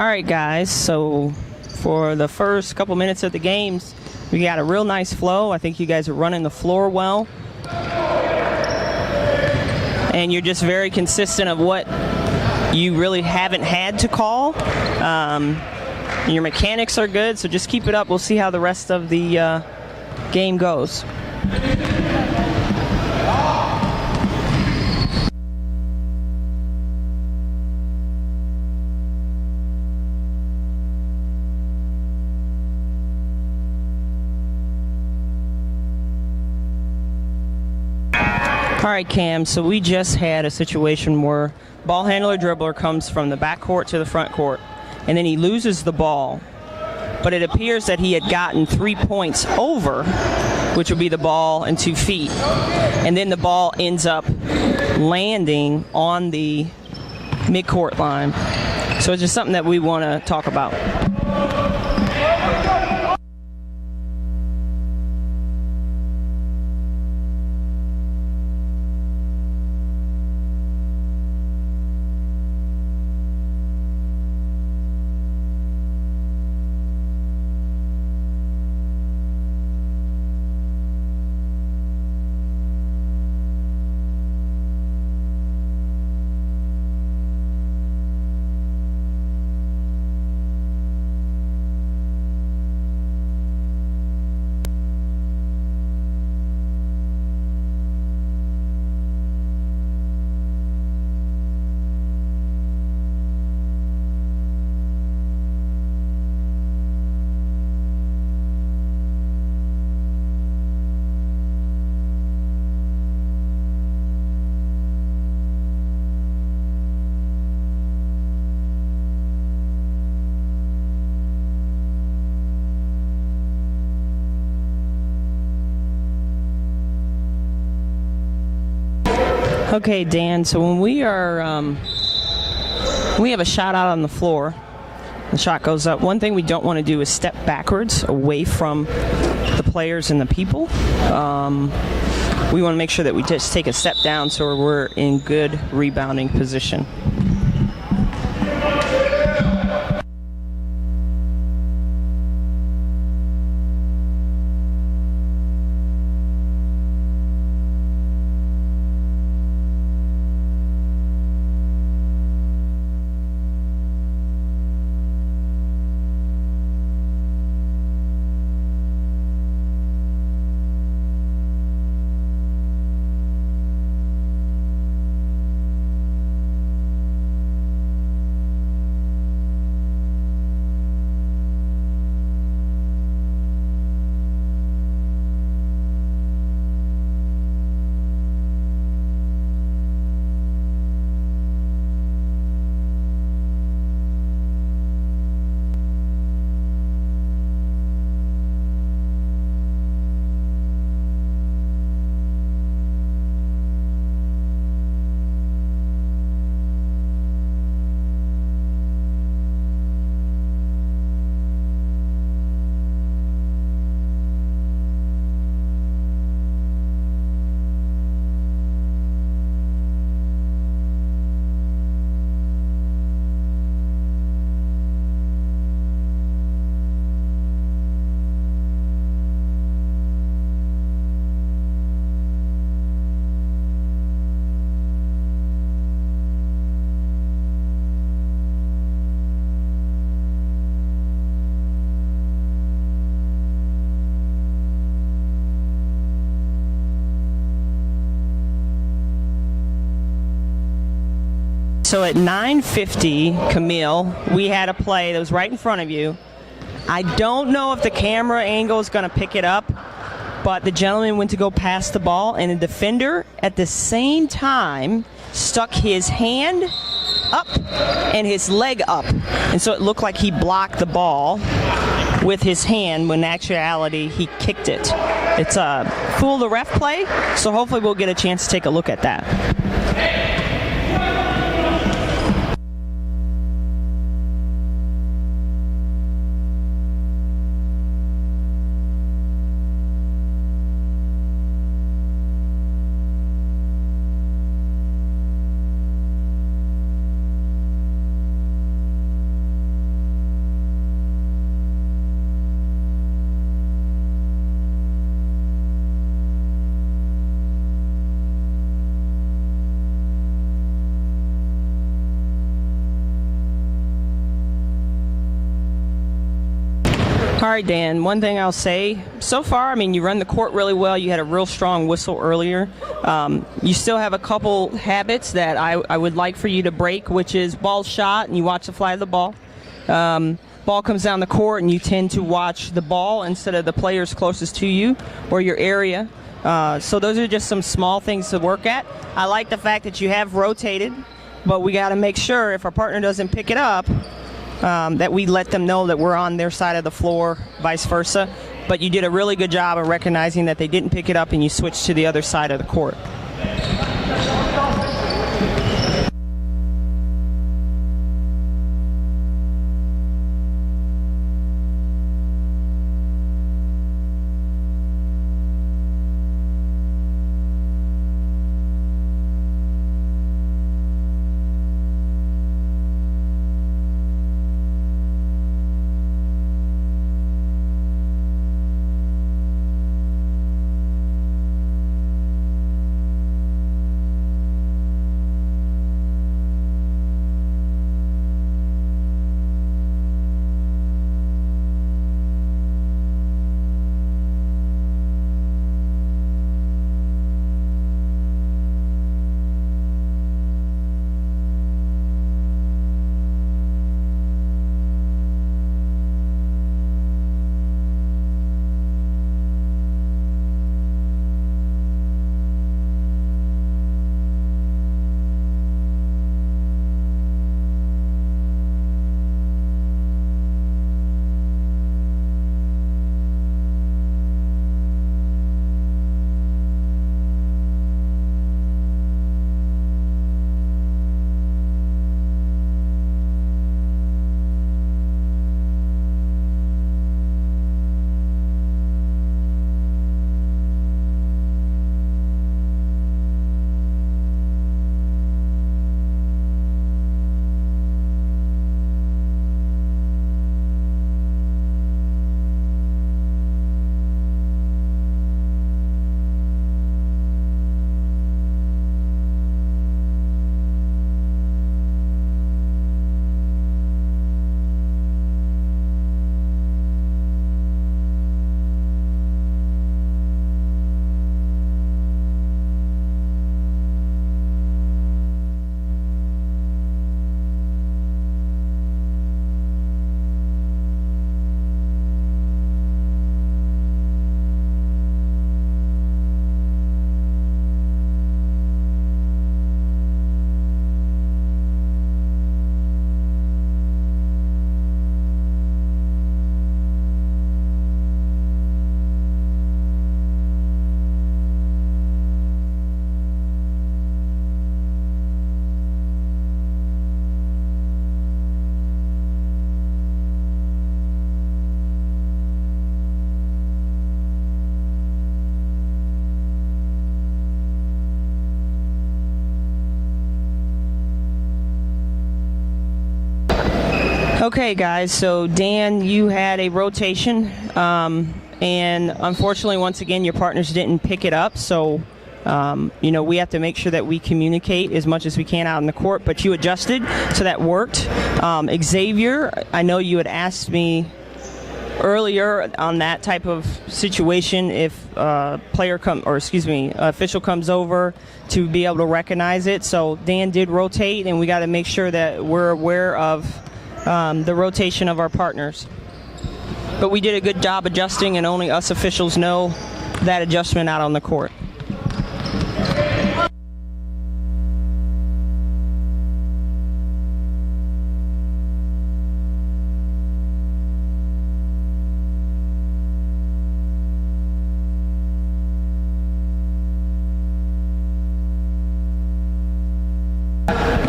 All right, guys, so for the first couple minutes of the games, we got a real nice flow. I think you guys are running the floor well. And you're just very consistent of what you really haven't had to call. Your mechanics are good, so just keep it up. We'll see how the rest of the game goes. All right, Cam, so we just had a situation where ball handler dribbler comes from the back court to the front court, and then he loses the ball. But it appears that he had gotten 3 points over, which would be the ball and 2 feet. And then the ball ends up landing on the midcourt line. So it's just something that we want to talk about. Okay, Dan, so when we have a shot out on the floor, the shot goes up. One thing we don't want to do is step backwards away from the players and the people. We want to make sure that we just take a step down so we're in good rebounding position. So at 9:50, Camille, we had a play that was right in front of you. I don't know if the camera angle is going to pick it up, but the gentleman went to go pass the ball, and the defender at the same time stuck his hand up and his leg up. And so it looked like he blocked the ball with his hand when in actuality he kicked it. It's a fool the ref play, so hopefully we'll get a chance to take a look at that. All right, Dan, one thing I'll say, so far, I mean, you run the court really well. You had a real strong whistle earlier. You still have a couple habits that I would like for you to break, which is ball shot, and you watch the fly of the ball. Ball comes down the court, and you tend to watch the ball instead of the players closest to you or your area. So those are just some small things to work at. I like the fact that you have rotated, but we got to make sure if our partner doesn't pick it up, that we let them know that we're on their side of the floor, vice versa. But you did a really good job of recognizing that they didn't pick it up and you switched to the other side of the court. Okay, guys, so Dan, you had a rotation, and unfortunately, once again, your partners didn't pick it up, so we have to make sure that we communicate as much as we can out in the court, but you adjusted, so that worked. Xavier, I know you had asked me earlier on that type of situation if official comes over to be able to recognize it. So Dan did rotate, and we got to make sure that we're aware of the rotation of our partners. But we did a good job adjusting, and only us officials know that adjustment out on the court.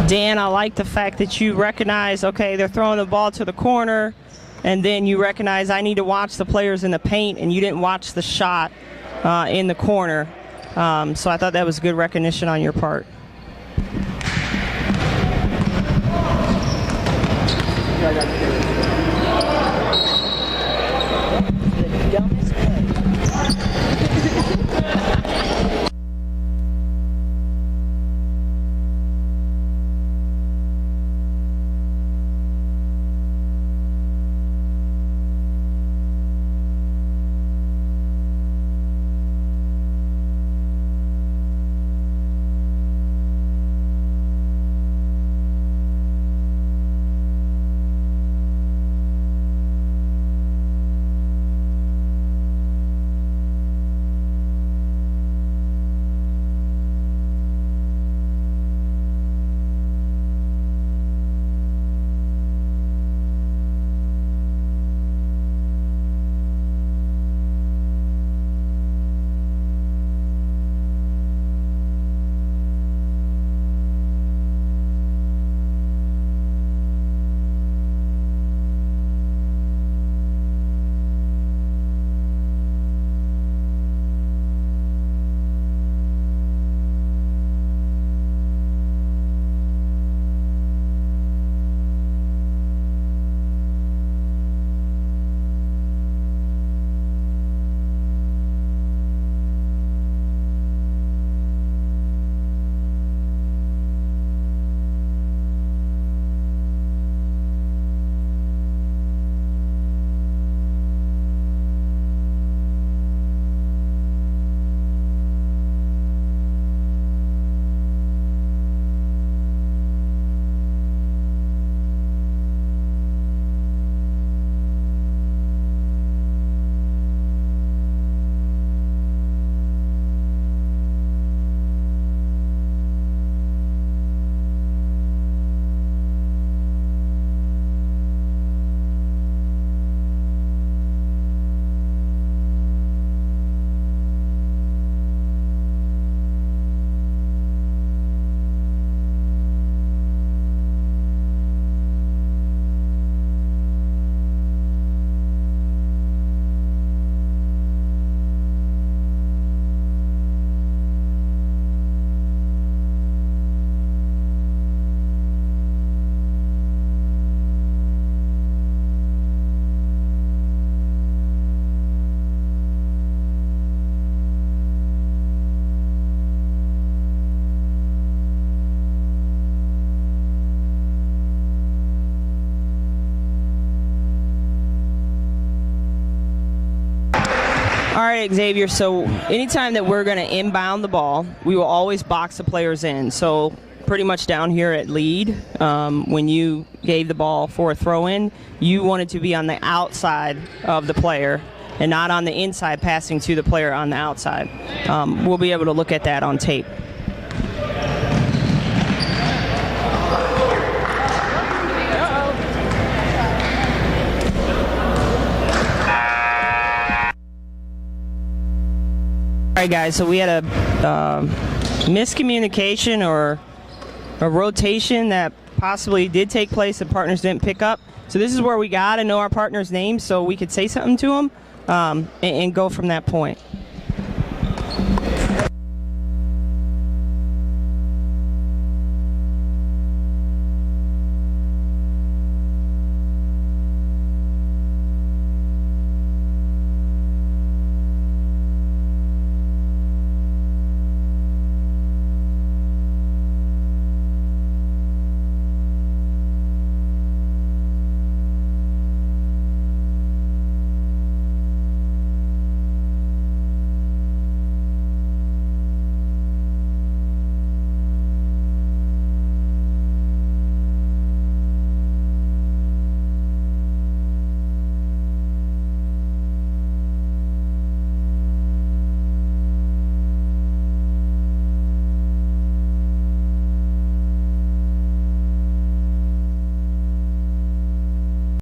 Dan, I like the fact that you recognize, okay, they're throwing the ball to the corner, and then you recognize I need to watch the players in the paint, and you didn't watch the shot in the corner. So I thought that was good recognition on your part. All right, Xavier, so anytime that we're going to inbound the ball, we will always box the players in. So pretty much down here at lead, when you gave the ball for a throw-in, you wanted to be on the outside of the player and not on the inside passing to the player on the outside. We'll be able to look at that on tape. All right, guys, so we had a miscommunication or a rotation that possibly did take place that partners didn't pick up. So this is where we got to know our partner's name so we could say something to them and go from that point.